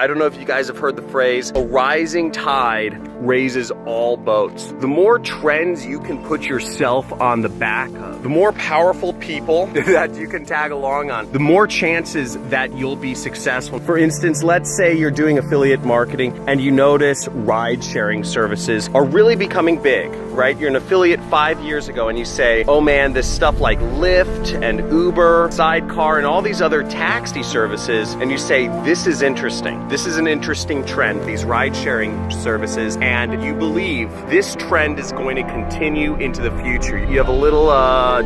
I don't know if you guys have heard the phrase, a rising tide raises all boats. The more trends you can put yourself on the back of, the more powerful people that you can tag along on, the more chances that you'll be successful. For instance, let's say you're doing affiliate marketing and you notice ride-sharing services are really becoming big, right? You're an affiliate 5 years ago and you say, oh man, this stuff like Lyft and Uber, Sidecar, and all these other taxi services, and you say, this is interesting. This is an interesting trend, these ride-sharing services, and you believe this trend is going to continue into the future. You have a little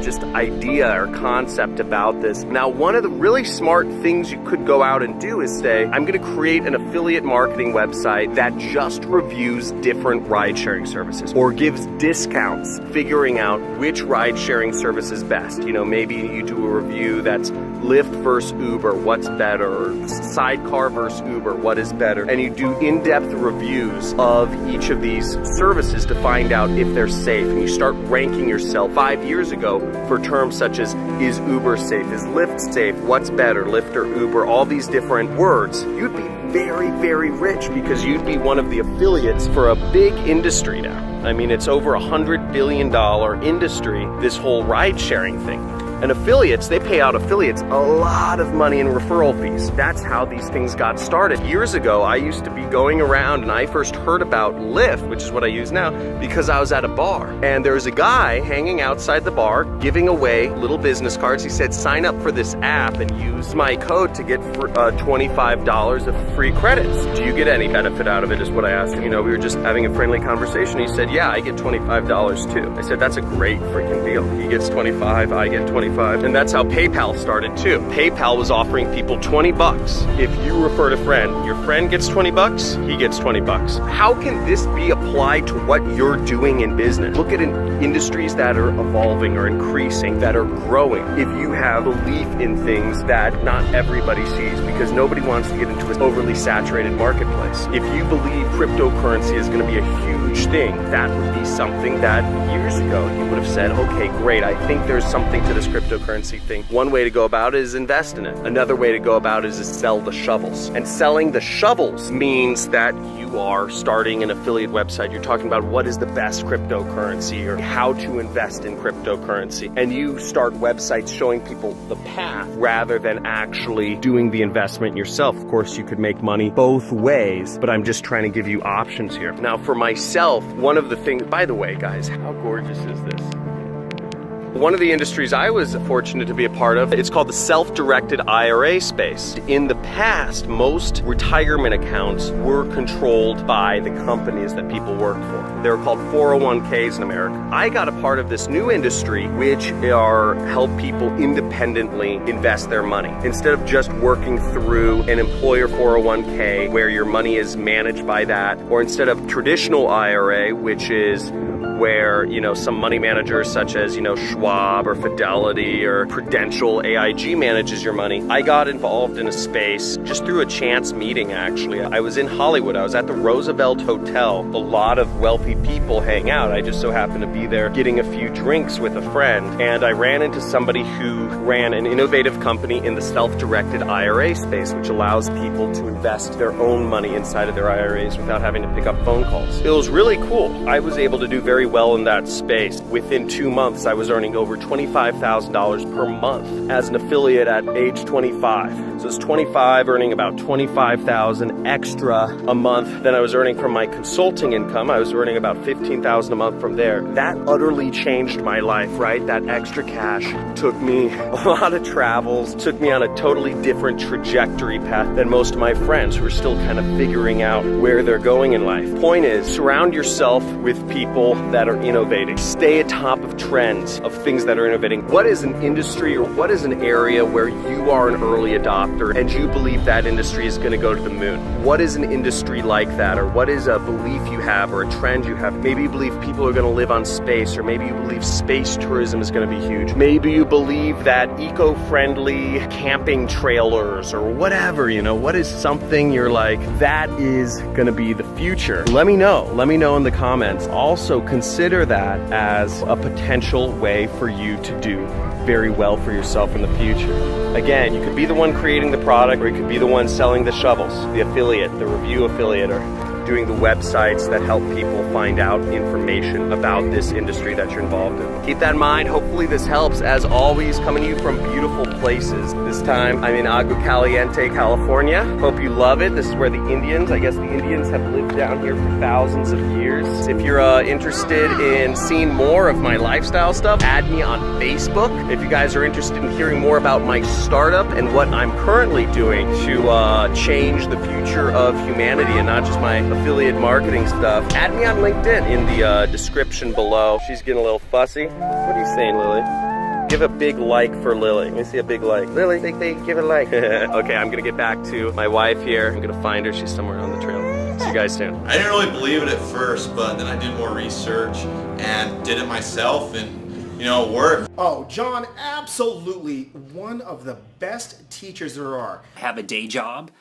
just idea or concept about this. Now, one of the really smart things you could go out and do is say, I'm going to create an affiliate marketing website that just reviews different ride-sharing services or gives discounts, figuring out which ride-sharing service is best. You know, maybe you do a review that's Lyft versus Uber, what's better, or Sidecar versus Uber, what is better, and you do in-depth reviews of each of these services to find out if they're safe, and you start ranking yourself 5 years ago for terms such as, is Uber safe, is Lyft safe, what's better, Lyft or Uber, all these different words. You'd be very, very rich because you'd be one of the affiliates for a big industry now. I mean, it's over $100 billion industry, this whole ride-sharing thing. And affiliates, they pay out affiliates a lot of money in referral fees. That's how these things got started. Years ago, I used to be going around and I first heard about Lyft, which is what I use now, because I was at a bar. And there was a guy hanging outside the bar giving away little business cards. He said, sign up for this app and use my code to get $25 of free credits. Do you get any benefit out of it, is what I asked him. You know, we were just having a friendly conversation. He said, yeah, I get $25 too. I said, that's a great freaking deal. He gets 25, I get 25. And that's how PayPal started too. PayPal was offering people 20 bucks. If you referred a friend, your friend gets 20 bucks, he gets 20 bucks. How can this be applied to what you're doing in business? Look at industries that are evolving or increasing, that are growing. If you have belief in things that not everybody sees, because nobody wants to get into an overly saturated marketplace. If you believe cryptocurrency is going to be a huge thing, that would be something that years ago you would have said, okay, great, I think there's something to this cryptocurrency thing. One way to go about it is invest in it. Another way to go about it is sell the shovels. And selling the shovels means that you are starting an affiliate website. You're talking about what is the best cryptocurrency or how to invest in cryptocurrency. And you start websites showing people the path rather than actually doing the investment yourself. Of course, you could make money both ways, but I'm just trying to give you options here. Now, for myself, one of the things, by the way, guys, how gorgeous is this? One of the industries I was fortunate to be a part of, it's called the self-directed IRA space. In the past, most retirement accounts were controlled by the companies that people worked for. They were called 401ks in America. I got a part of this new industry, which help people independently invest their money. Instead of just working through an employer 401k where your money is managed by that, or instead of traditional IRA, which is where, you know, some money managers such as, you know, Schwab or Fidelity or Prudential, AIG manages your money. I got involved in a space just through a chance meeting, actually. I was in Hollywood. I was at the Roosevelt Hotel. A lot of wealthy people hang out. I just so happened to be there getting a few drinks with a friend, and I ran into somebody who ran an innovative company in the self-directed IRA space, which allows people to invest their own money inside of their IRAs without having to pick up phone calls. It was really cool. I was able to do very well in that space. Within 2 months, I was earning over $25,000 per month as an affiliate at age 25. So it's 25, earning about $25,000 extra a month than I was earning from my consulting income. I was earning about $15,000 a month from there. That utterly changed my life, right? That extra cash took me a lot of travels, took me on a totally different trajectory path than most of my friends who are still kind of figuring out where they're going in life. Point is, surround yourself with people that are innovating. Stay atop of trends of things that are innovating. What is an industry or what is an area where you are an early adopter and you believe that industry is going to go to the moon? What is an industry like that? Or what is a belief you have or a trend you have? Maybe you believe people are going to live on space, or maybe you believe space tourism is going to be huge. Maybe you believe that eco-friendly camping trailers or whatever, you know, what is something you're like, that is going to be the future? Let me know in the comments. Also, consider consider that as a potential way for you to do very well for yourself in the future. Again, you could be the one creating the product, or you could be the one selling the shovels, the affiliate, the review affiliate, or doing the websites that help people find out information about this industry that you're involved in. Keep that in mind. Hopefully this helps. As always, coming to you from beautiful places. This time I'm in Agua Caliente, California. Hope you love it. This is where the Indians, I guess the Indians have lived down here for thousands of years. If you're interested in seeing more of my lifestyle stuff, add me on Facebook. If you guys are interested in hearing more about my startup and what I'm currently doing to change the future of humanity and not just my affiliate marketing stuff, add me on LinkedIn in the description below. She's getting a little fussy. What are you saying, Lily? Give a big like for Lily. Let me see a big like. Lily, give a like. Okay, I'm gonna get back to my wife here. I'm gonna find her. She's somewhere on the trail. See you guys soon. I didn't really believe it at first, but then I did more research and did it myself, and you know, it worked. Oh, John, absolutely one of the best teachers there are. I have a day job,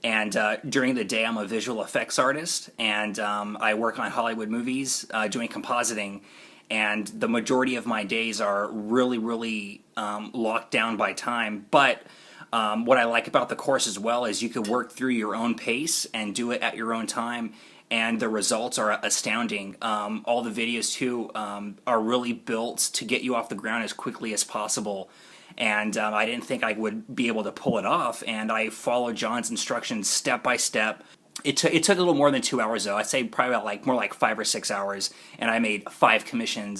and during the day I'm a visual effects artist, and I work on Hollywood movies doing compositing, and the majority of my days are really locked down by time. But what I like about the course as well is you could work through your own pace and do it at your own time, and the results are astounding. All the videos too are really built to get you off the ground as quickly as possible. And I didn't think I would be able to pull it off, and I followed John's instructions step by step. It took a little more than 2 hours though. I'd say probably about more like 5 or 6 hours, and I made 5 commissions